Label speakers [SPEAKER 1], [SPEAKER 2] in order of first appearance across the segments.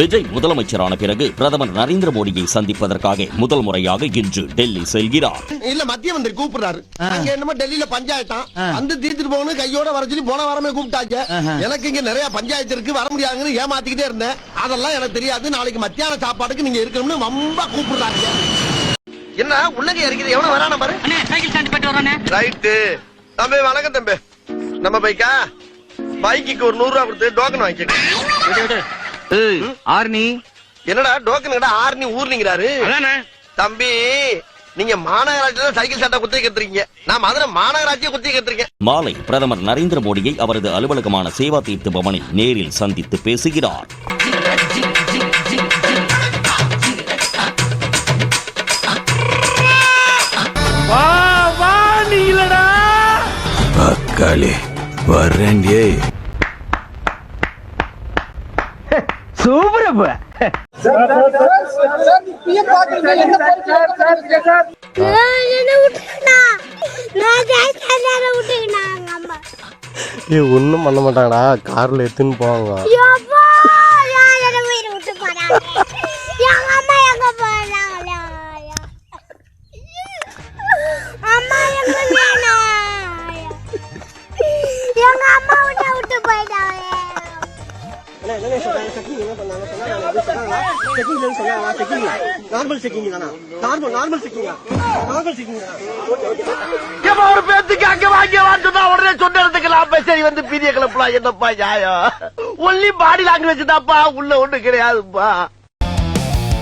[SPEAKER 1] விஜய் முதலமைச்சரான பிறகு பிரதமர் நரேந்திர மோடியை சந்திப்பதற்காக முதல் முறையாக இன்று டெல்லி செல்கிறார்.
[SPEAKER 2] இல்ல மத்திய மந்திரி கூப்பிடுறாரு. அங்க என்னமோ டெல்லியில பஞ்சாயத்தா வந்து தீர்த்துட்டு போகணும் கையோட வர சொல்லி போன வாரமே கூப்பிட்டாங்க. எனக்கு இங்க நிறைய பஞ்சாயத்து இருக்கு வர முடியாதுன்னு ஏமாத்திக்கிட்டே இருந்தேன். அதெல்லாம் எனக்கு தெரியாது. நாளைக்கு மத்தியான சாப்பாடுக்கு நீங்க இருக்கணும்னு ரொம்ப கூப்பிடுறாங்க. என்ன உள்ளங்க இருக்குது எவன வரானே பாரு. அண்ணே சைக்கிள் ஸ்டாண்ட் போயிட்டு வரானே. ரைட். தம்பி வணக்கம் தம்பி. நம்ம பைக்கா பைக்குக்கு ஒரு 100 ரூபாய் கொடுத்து டோக்கன் வாங்கிட்டு.
[SPEAKER 3] ஆர்னி
[SPEAKER 2] என்னடா டோக்கன் கடை ஆர்னி ஊர்னிங்கறாரு. தம்பி நீங்க மாநகராட்சியில சைக்கிள் சட்டை குத்தி கத்துறீங்க. நான் மதுரை மாநகராட்சியை குத்தி கத்துறேன்.
[SPEAKER 1] மாலை பிரதமர் நரேந்திர மோடியை அவரது அலுவலகமான சேவா தீர்த்த பவனில் நேரில் சந்தித்து பேசுகிறார்.
[SPEAKER 3] சூப்பரப்ப
[SPEAKER 4] ஒண்ணும் பண்ண மாட்டாங்கடா. கார்ல எடுத்துன்னு போவாங்க.
[SPEAKER 2] ஒரு பேத்துக்கு அங்க வாங்கினா உடனே சொன்னதுக்கு சரி வந்து பீதிய கிளப்பலாம். என்னப்பா நியாயம்? ஒன்லி பாடி லாங்குவேஜ் தான்ப்பா, உள்ள ஒண்ணு கிடையாதுப்பா.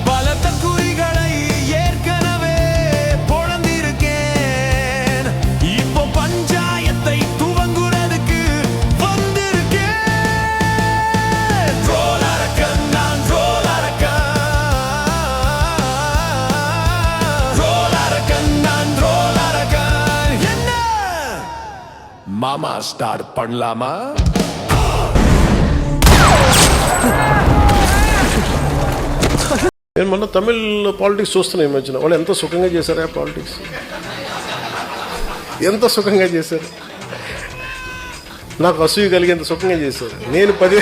[SPEAKER 5] பலத்த குறிகளை ஏற்கனவே பொழந்திருக்கேன். இப்போ பஞ்சாயத்தை துவங்குறதுக்கு வந்திருக்கேன். ரோலரக்கன் நான் ரோலரக்கன். ரோலரக்கன் நான் ரோலரக்கன். என்ன மாமா ஸ்டார்ட் பண்ணலாமா?
[SPEAKER 4] నేను మొన్న తమిళ్ పాలిటిక్స్ చూస్తున్నా ఈ మధ్యన. వాళ్ళు ఎంత సుఖంగా చేశారు ఆ పాలిటిక్స్, ఎంత సుఖంగా చేశారు. నాకు అసూయ కలిగేంత సుఖంగా చేశారు. నేను 10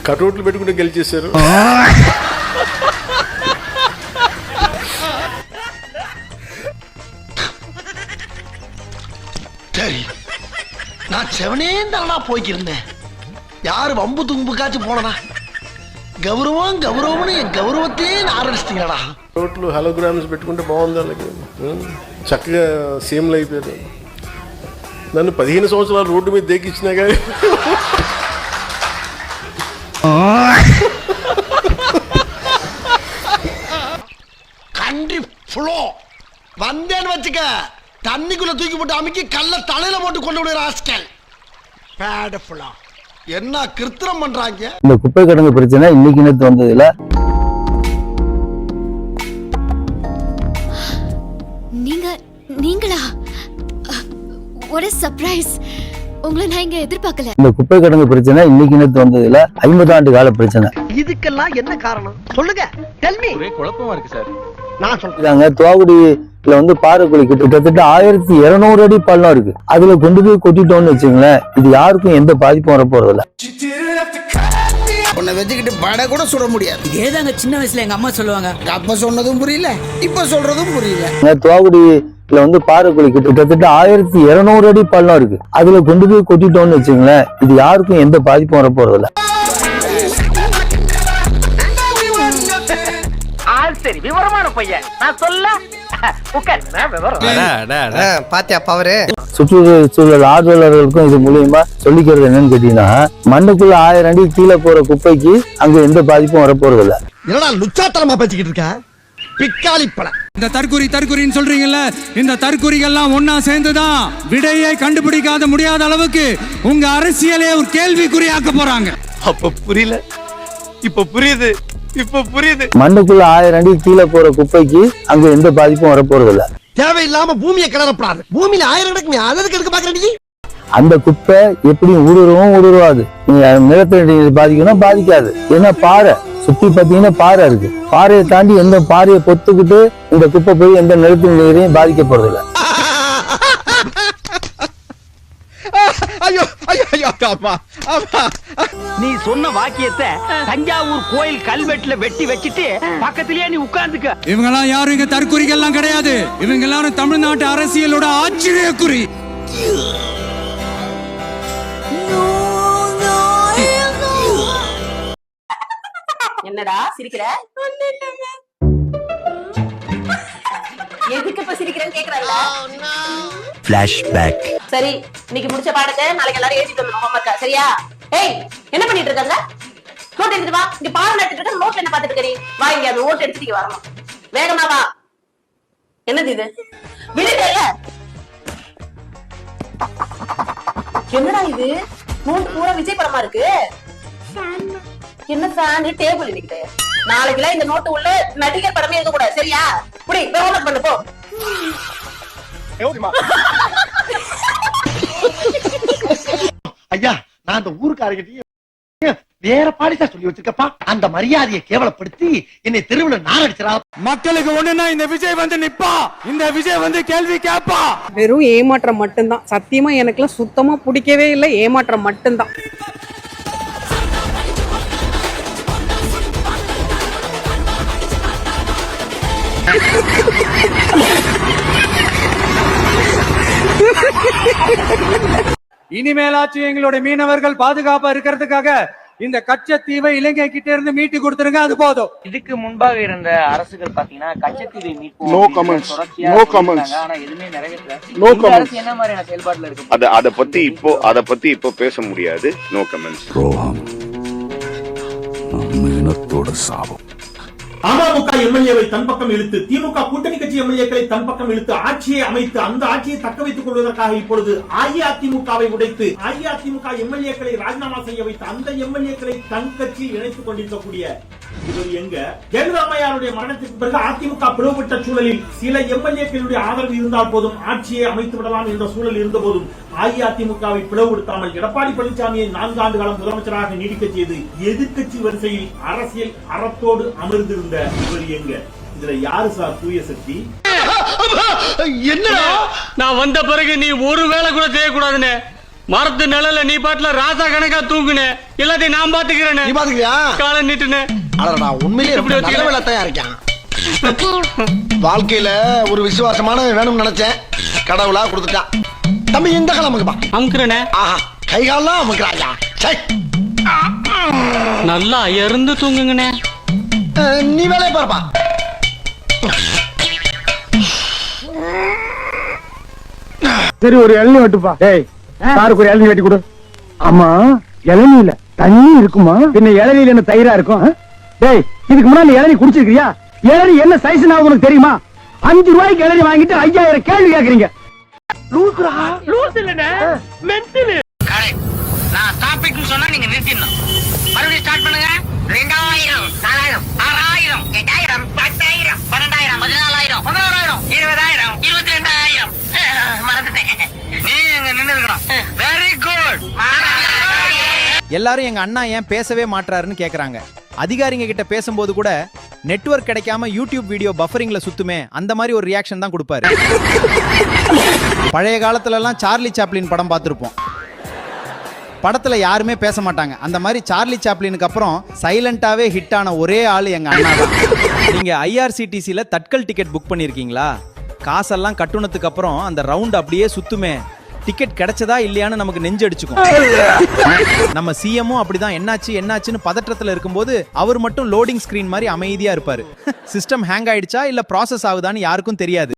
[SPEAKER 4] కటౌట్లు పెట్టుకుంటే గెలిచేశారు.
[SPEAKER 2] சரி நான் செவனேந்தானா போய்க்கிருந்தேன். யாரு வம்பு தும்புக்காச்சும் போனனா? கௌரவம் கௌரவம்னு என் கௌரவத்தையே ஆரம்பிச்சிட்டீங்களா?
[SPEAKER 4] కటౌట్లు హలోగ్రామ్స్ పెట్టుకుంటే బాగుంది. అలాగే చక్కగా సీఎంలు అయిపోయారు. నన్ను 15 సంవత్సరాలు రోడ్డు మీద దేకిచ్చినా కానీ
[SPEAKER 2] கண்ட்ரி ஃப்ளோ வந்தேன்னு வச்சுக்க தண்ணிக்குள்ள தூக்கி போட்டு அமுக்கி கல்ல தலையில போட்டு கொண்டு விடுற ஆஸ்கல். பேட் ஃபுல்லா என்ன கிருத்திரம் பண்றாங்க.
[SPEAKER 3] இந்த குப்பை கிடங்கு பிரச்சனை இன்னைக்கு நேத்து வந்ததுல
[SPEAKER 6] நீங்களா? what a surprise. உங்களை நான் இங்க எதிர்பார்க்கல. இந்த
[SPEAKER 3] குப்பை கிடங்கு பிரச்சனை இன்னைக்கு நேத்து வந்ததுல 50 ஆண்டு கால பிரச்சனை.
[SPEAKER 2] இதுக்கெல்லாம் என்ன காரணம் சொல்லுங்க. Tell me.
[SPEAKER 4] ஒரே குழப்பமா இருக்கு சார்.
[SPEAKER 2] நான் சொல்றேன்.
[SPEAKER 3] துவாகுடியில வந்து பாறைக்குழி கிட்டத்தட்ட 1200 அடி பள்ளம் இருக்கு. அதுல கொண்டு போய் கொட்டிட்டோம்னு வச்சுங்களேன், இது யாருக்கும் எந்த பாதிப்பும் வர போறது இல்ல.
[SPEAKER 2] உன்னை வச்சுக்கிட்டு பட கூட சுட முடியாது.
[SPEAKER 7] இதேதாங்க சின்ன வயசுல எங்க அம்மா சொல்லுவாங்க.
[SPEAKER 2] அப்ப சொன்னதும் புரியல, இப்ப சொல்றதும் புரியல.
[SPEAKER 3] துவாகுடியில வந்து பாறைக்குழி கிட்டத்தட்ட 1200 அடி பள்ளம் இருக்கு. அதுல கொண்டு போய் கொட்டிட்டோம்னு வச்சுங்களேன், இது யாருக்கும் எந்த பாதிப்பும் வர போறது இல்ல.
[SPEAKER 7] சரி விவரமான பையன் நான் சொல்ல
[SPEAKER 3] பாத்தியா பவரு. சுற்றுச்சூழல் ஆர்வலர்களுக்கும் இது மூலியமா சொல்லிக்கிறது என்னன்னு கேட்டீங்கன்னா, மண்ணுக்குள்ள 1000 அடி கீழே போற குப்பைக்கு அங்க எந்த பாதிப்பும் வர போறது இல்ல.
[SPEAKER 2] என்னடா லுச்சாத்தனமா பேசிக்கிட்டு இருக்க? பிக்காளி பழம்.
[SPEAKER 5] இந்த தற்குறின்னு சொல்றீங்கல்ல, இந்த தற்குறிகள்லாம் ஒன்னா சேர்ந்துதான் விடையை கண்டுபிடிக்காத முடியாத அளவுக்கு உங்க அரசியலே ஒரு கேள்விக்குறியாக்க போறாங்க.
[SPEAKER 2] அப்ப புரியல, இப்ப புரியுது.
[SPEAKER 3] மண்ணுக்குள்ள 1000 அடி கீழே போற குப்பைக்கு அங்க எந்த பாதிப்பும் வர போறது இல்ல.
[SPEAKER 2] தேவையில்லாம பூமியை கிளறப்படாது. பூமியில 1000 அடி அதற்கு எடுக்க பாக்குறீங்க.
[SPEAKER 3] அந்த குப்பை எப்படியும் ஊடுருவாது. நிலத்தடி பாதிக்கணும் பாதிக்காது. ஏன்னா பாறை சுத்தி பாத்தீங்கன்னா பாறை இருக்கு. பாறையை தாண்டி எந்த பாறையை பொத்துக்கிட்டு இந்த குப்பை போய் எந்த நிலத்தடி நீரையும் பாதிக்க போறது இல்ல.
[SPEAKER 7] நீ சொன்ன வாக்கியத்தை தஞ்சாவூர் கோயில் கல்வெட்டுல வெட்டி வச்சிட்டு பக்கத்திலேயே நீ உட்கார்ந்துக்க.
[SPEAKER 5] இவங்கெல்லாம் யாரும் இங்க தற்குறிகள் எல்லாம் கிடையாது. இவங்க எல்லாரும் தமிழ்நாட்டு அரசியலோட ஆச்சரியக்குறி.
[SPEAKER 8] என்னடா சிரிக்கிற? எதுக்கு இப்ப சிரிக்கிறேன்னு கேக்குறாங்க.
[SPEAKER 3] ஃபிளாஷ்பேக்.
[SPEAKER 8] சரி, இன்னைக்கு முடிச்ச பாடத்தை நாளைக்கு எல்லாரும் எழுதிட்டு வரணும் ஹோம்வொர்க்கா, சரியா? ஏய், என்ன பண்ணிட்டு இருக்காங்க? நோட் எடுத்துட்டு வா. இங்க பாடம் நடத்திட்டு இருக்க, நோட் என்ன பாத்துட்டு இருக்கீ? வா, இங்க அந்த நோட் எடுத்துட்டு வரணும். வேகமா வா. என்னது இது? விடுதல. என்னடா இது? நோட் பூரா விஜய் படமா இருக்கு. என்ன ஃபேன் டேபிள் நிக்குது. நாளைக்குலாம் இந்த நோட்டு உள்ள நடிகர் படமே இருக்க கூடாது, சரியா? புடி, போய் ஹோம்வொர்க் பண்ணு போ.
[SPEAKER 2] ஐயா, நான் அந்த ஊருக்காரர்கிட்டயும் வேற பாடிதான் சொல்லி வச்சிருக்கப்பா. அந்த மரியாதையை கேவலப்படுத்தி என்னை தெருவுல நாரடிச்சா.
[SPEAKER 5] மக்களுக்கு ஒண்ணுன்னா இந்த விஜய் வந்து நிப்பா, இந்த விஜய் வந்து கேள்வி கேட்பா.
[SPEAKER 9] வெறும் ஏமாற்றம் மட்டும்தான். சத்தியமா எனக்குலாம் சுத்தமா பிடிக்கவே இல்லை. ஏமாற்றம் மட்டும்தான்.
[SPEAKER 5] இனிமேலாச்சும் எங்களுடைய மீனவர்கள் பாதுகாப்பா இருக்கிறதுக்காக இந்த கச்சத்தீவை இலங்கை கிட்ட இருந்து மீட்டு கொடுத்துருங்க, அது போதும்.
[SPEAKER 7] இதுக்கு முன்பாக இருந்த அரசுகள் பாத்தீங்கன்னா கச்சத்தீவை மீட்போம்,
[SPEAKER 4] No comments. No comments.
[SPEAKER 7] ஆனா எதுவுமே நிறைவேற்றல.
[SPEAKER 4] No
[SPEAKER 7] இந்த
[SPEAKER 4] comments.
[SPEAKER 7] அரசு என்ன மாதிரியான செயல்பாடுல இருக்கு?
[SPEAKER 10] அத பத்தி இப்போ பேச முடியாது. No comments.
[SPEAKER 3] சாபம்.
[SPEAKER 11] அமமுக எம்எல்ஏவை தன் பக்கம் இழுத்து திமுக கூட்டணி கட்சி எம்எல்ஏக்களை தன் பக்கம் இழுத்து ஆட்சியை அமைத்து அந்த ஆட்சியை தக்க வைத்துக் கொள்வதற்காக இப்பொழுது அஇஅதிமுகவை உடைத்து அஇஅதிமுக எம்எல்ஏக்களை ராஜினாமா செய்ய வைத்து அந்த எம்எல்ஏக்களை தன் கட்சியில் இணைத்துக் கொண்டிருக்கக்கூடிய இவர் எங்க? ஜெயலலிதாமையாருடைய மரணத்திற்கு பிறகு அதிமுக பிளவுபட்ட சூழலில் சில எம்எல்ஏக்களுடைய ஆதரவு இருந்தால் போதும் ஆட்சியை அமைத்து விடலாம் என்ற சூழல் இருந்த போதும் அஇஅதிமுகவை பிளவுபடுத்தாமல் எடப்பாடி பழனிசாமியை 4 ஆண்டு காலம் முதலமைச்சராக நீடிக்க செய்து எதிர்கட்சி வரிசையில் அரசியல் அறத்தோடு அமர்ந்திருந்த இவர் எங்க? இதுல யாரு சார் தூய சக்தி?
[SPEAKER 2] என்னடா
[SPEAKER 7] நான் வந்த பிறகு நீ ஒரு வேலை கூட செய்யக்கூடாதுன்னு மரத்து நிழல நீ பாட்டுல ராசா கணக்கா தூங்குனே, எல்லாத்தையும் நான் பாத்துக்கிறேன்.
[SPEAKER 2] நீ பாத்துக்கிறியா?
[SPEAKER 7] காலை நீட்டுனே.
[SPEAKER 2] அடடா, உண்மையிலேயே எப்படி நல்ல வேலையா இருக்கான். வாழ்க்கையில ஒரு விசுவாசமான வேணும்னு நினைச்சேன், கடவுளா கொடுத்துட்டான். தம்பி இந்த கிழமைக்குப்பா
[SPEAKER 7] அமுக்குறனே.
[SPEAKER 2] ஆஹா, கை காலெல்லாம் அமுக்குறாயா?
[SPEAKER 7] நல்லா இருந்து தூங்குங்கண்ணே.
[SPEAKER 2] நீ வேலையை பாருப்பா.
[SPEAKER 3] சரி, ஒரு இளநீ வெட்டுப்பா. டேய், சாருக்கு ஒரு இளநீ வெட்டி கொடு. ஆமா, இளநீல தண்ணி இருக்குமா? பின்ன இளநீல என்ன தயிரா இருக்கும்? டேய், இதுக்கு முன்னாடி இளநீ குடிச்சிருக்கியா? இளநீ என்ன சைஸ் உனக்கு தெரியுமா? 5 ரூபாய்க்கு இளநீ வாங்கிட்டு 5000 கேள்வி கேக்குறீங்க.
[SPEAKER 7] லூஸ் இல்லனே, மென்டல். கரெக்ட். நான் ஸ்டாப்பிங் சொன்னா நீங்க நிறுத்திடணும். மறுபடியும் ஸ்டார்ட் பண்ணுங்க. 2000, 4000, 6000, 8000, 10000, 12000, 14000, 11000, 20000, 22000. மறந்துட்டேன். நீ எங்க நின்னு இருக்கணும். Very good.
[SPEAKER 12] எல்லாரும் எங்க அண்ணா ஏன் பேசவே மாட்டாருன்னு கேக்குறாங்க. அதிகாரிங்க கிட்ட பேசும்போது கூட நெட்வொர்க் கிடைக்காம யூடியூப் வீடியோ பஃபரிங்ல சுத்துமே, அந்த மாதிரி ஒரு ரியாக்ஷன் தான் கொடுப்பாரு. பழைய காலத்துல எல்லாம் சார்லி சாப்ளின் படம் பார்த்திருப்போம். படத்துல யாருமே பேச மாட்டாங்க. அந்த மாதிரி சார்லி சாப்ளினுக்கு அப்புறம் சைலண்டாவே ஹிட் ஆன ஒரே ஆளு எங்க அண்ணா தான். நீங்க ஐஆர்சிடிசில தட்கல் டிக்கெட் புக் பண்ணிருக்கீங்களா? காசெல்லாம் கட்டுனதுக்கு அப்புறம் அந்த ரவுண்ட் அப்படியே சுத்துமே, டிக்கெட் கிடைச்சதா இல்லையான்னு நமக்கு நெஞ்சடிச்சுக்கும். நம்ம சிஎம்மும் அப்படிதான் என்னாச்சுன்னு பதற்றத்துல இருக்கும்போது அவர் மட்டும் லோடிங் ஸ்கிரீன் மாதிரி அமைதியா இருப்பாரு. சிஸ்டம் ஹேங் ஆயிடுச்சா இல்ல ப்ராசஸ் ஆகுதான்னு யாருக்கும் தெரியாது.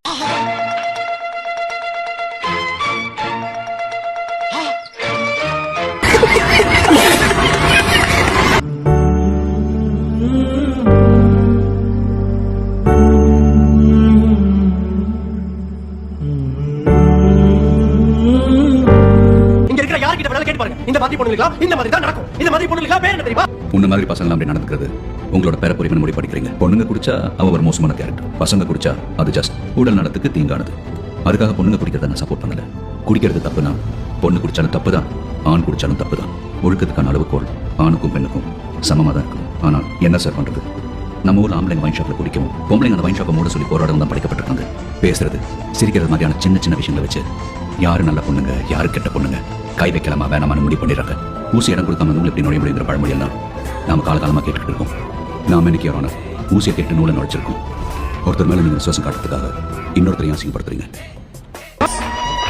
[SPEAKER 10] உன்ன மாதிரி பசங்க அப்படி நடந்துக்கிறது உங்களோட பேரப்புரிமை முடி படிக்கிறீங்க. பொண்ணுங்க குடிச்சா அவ ஒரு மோசமான கேரக்டர், பசங்க குடிச்சா அது ஜஸ்ட் உடல் நலத்துக்கு தீங்கானது. அதுக்காக பொண்ணுங்க குடிக்கிறத நான் சப்போர்ட் பண்ணல. குடிக்கிறது தப்புதான், பொண்ணு குடிச்சாலும் தப்புதான், ஆண் குடிச்சாலும் தப்புதான். ஒழுக்கத்துக்கான அளவுகோல் ஆணுக்கும் பெண்ணுக்கும் சமமா தான் இருக்கும். ஆனால் என்ன சார் பண்றது? நம்ம ஊர்ல ஆம்பளைங்க வைன் ஷாப்ல குடிக்கவும் பொம்பளைங்க அந்த வைன் ஷாப்பை மூட சொல்லி போராடவும் தான் படிக்கப்பட்டிருக்காங்க. பேசுறது சிரிக்கிறது மாதிரியான சின்ன சின்ன விஷயங்களை வச்சு யாரு நல்ல பொண்ணுங்க யாரு கெட்ட பொண்ணுங்க கை வைக்கலாமா வேணாமான்னு முடிவு பண்ணிடுறாங்க. ஊசி இடம் கொடுக்காம நூல் எப்படி நுழைய முடியுங்கிற பழமொழியெல்லாம் நாம காலகாலமா கேட்டுக்கிட்டு இருக்கோம். நாம இன்னைக்கு யாரான ஊசியை கேட்டு நூலை நுழைச்சிருக்கோம். ஒருத்தர் மேல நீங்க விசுவாசம் காட்டுறதுக்காக இன்னொருத்தரையும் அசிங்கப்படுத்துறீங்க.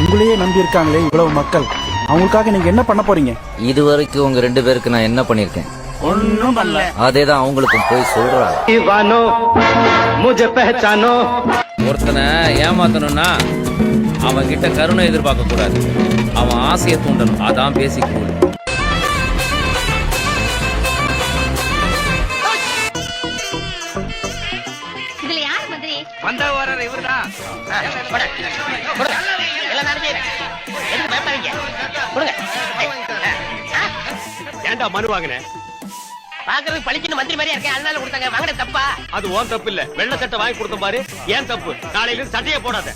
[SPEAKER 3] உங்களையே நம்பி இருக்காங்களே இவ்வளவு மக்கள், அவங்களுக்காக நீங்க என்ன பண்ண போறீங்க?
[SPEAKER 7] இது வரைக்கும் உங்க 2 பேருக்கு நான் என்ன பண்ணிருக்கேன்?
[SPEAKER 3] ஒண்ணும் பண்ணல.
[SPEAKER 7] அதேதான் அவங்களுக்கும் போய் சொல்றாங்க. ஒருத்தனை ஏமாத்தணும்னா அவன் கிட்ட கருணை எதிர்பார்க்க கூடாது, அவன் ஆசையை தூண்டணும். அதான் பேசிக் கூடு. வந்த வர இவர்தான். ஏண்டா மனு வாங்கின? பாக்குறது பழிச்சுன்னு மந்திரி மாதிரியா இருக்கேன், அதனால கொடுத்தாங்க. வாங்கின தப்பா? அது ஓன் தப்பு இல்ல, வெள்ளை சட்டை வாங்கி கொடுத்த பாரு. ஏன் தப்பு? நாளையில இருந்து சட்டையை போடாத.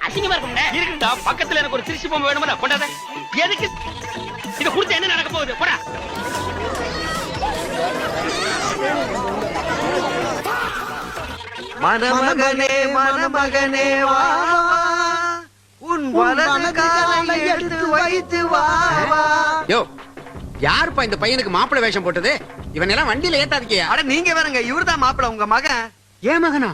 [SPEAKER 7] அசிங்கமா இருக்கும். இருக்குடா, பக்கத்துல எனக்கு ஒரு திருச்சி பொம்மை வேணுமா? கொண்டாத. எதுக்கு இத குடுத்து என்ன நடக்க போகுது? போடா. மணமகனே மணமகனே வா, உன் வலது காலை எடுத்து வைத்து வா. யோ, யாருப்பா இந்த பையனுக்கு மாப்பிள்ளை வேஷம் போட்டது? இவன் எல்லாம் வண்டியில ஏத்தாதீங்க. அட நீங்க வேறங்க, இவர்தான் மாப்பிள்ளை. உங்க மகன். ஏன் மகனா?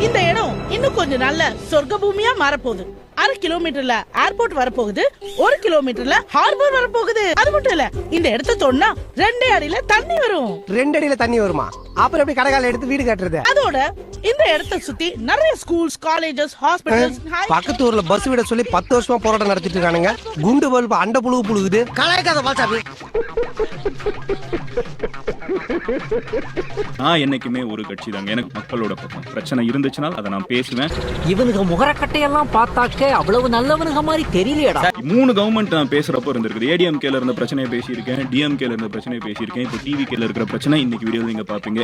[SPEAKER 9] இந்த இடம் இன்னும் கொஞ்சம் நல்ல சொர்க்க பூமியா மாறப்போகுது. 1/2 கிலோமீட்டர்ல ஏர்போர்ட் வரப்போகுது, 1 கிலோமீட்டர்ல ஹார்பர் வரப்போகுது. அது மட்டும் இல்ல, இந்த இடத்த தொன்னா 2 அடியில தண்ணி வரும்.
[SPEAKER 3] 2 அடியில தண்ணி வருமா? அப்புறம் எப்படி கடைகால எடுத்து வீடு கட்டுறது?
[SPEAKER 9] அதோட இந்த இடத்தை சுத்தி நிறைய ஸ்கூல்ஸ், காலேஜஸ், ஹாஸ்பிட்டல்ஸ்.
[SPEAKER 3] பக்கத்து ஊர்ல பஸ் விட சொல்லி 10 வருஷமா போராட்டம் நடத்திட்டு இருக்கானுங்க. குண்டு பல்பு அண்ட புழுகு புழுகுது. கலாய்க்காத பாசாமி.
[SPEAKER 5] நான் என்னைக்குமே ஒரு கட்சி தாங்க. எனக்கு மக்களோட பக்கம். பிரச்சனை இருந்துச்சுன்னா அதை நான் பேசுவேன்.
[SPEAKER 7] இவனுக்கு முகரக்கட்டையெல்லாம் பார்த்தாக்க அவ்வளவு நல்லவனுங்க மாதிரி தெரியலையடா.
[SPEAKER 5] 3 கவர்மெண்ட் நான் பேசுறப்போ இருந்திருக்கு. ஏடிஎம்கேல இருந்த பிரச்சனையை பேசியிருக்கேன், டிஎம்கேல இருந்த பிரச்சனையை பேசியிருக்கேன், இப்போ டிவிகேல இருக்கிற பிரச்சனை இன்னைக்கு வீடியோல நீங்க பாப்பீங்க.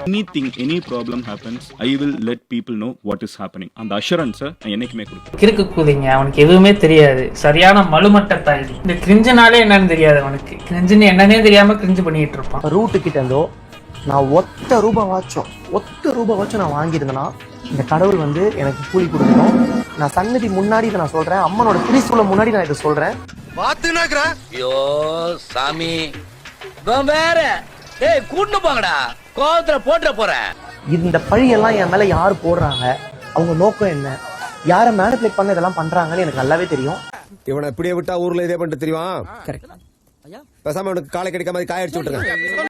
[SPEAKER 5] Anything, any problem happens, I will let people know what is happening. அந்த அஷூரன்ஸ் நான் என்னைக்குமே கொடுப்பேன்.
[SPEAKER 7] கிறுக்கு கூதிங்க, அவனுக்கு எதுவுமே தெரியாது. சரியான மலுமட்ட தாயி. இந்த கிரிஞ்சுனாலே என்னன்னு தெரியாது அவனுக்கு. கிரிஞ்சுன்னு என்னன்னே தெரியாம கிரிஞ்சு பண்ணிட்டு இருப்பான்.
[SPEAKER 3] ரூட்டு கிட்ட இருந்தோ நான் ஒத்த ரூபாய் வாச்சும் நான் வாங்கியிருந்தேன்னா இந்த கடவுள் வந்து எனக்கு கூலி கொடுக்கணும். நான் சன்னதி முன்னாடி இதை நான் சொல்றேன், அம்மனோட திரிசூல முன்னாடி நான் இதை சொல்றேன்.
[SPEAKER 7] ஐயோ சாமி, வேற கூட்டு போங்கடா, கோவத்துல போட்டுற போற.
[SPEAKER 3] இந்த பழியெல்லாம் என் மேல யாரு போடுறாங்க, அவங்க நோக்கம் என்ன, யார மேனிபுலேட் பண்ண இதெல்லாம் பண்றாங்கன்னு எனக்கு நல்லாவே தெரியும்.
[SPEAKER 2] இவனை இப்படியே விட்டா ஊர்ல இதே பண்ணிட்டு தெரியும். பேசாம உனக்கு காலை கிடைக்காம காய அடிச்சு விட்டுருங்க.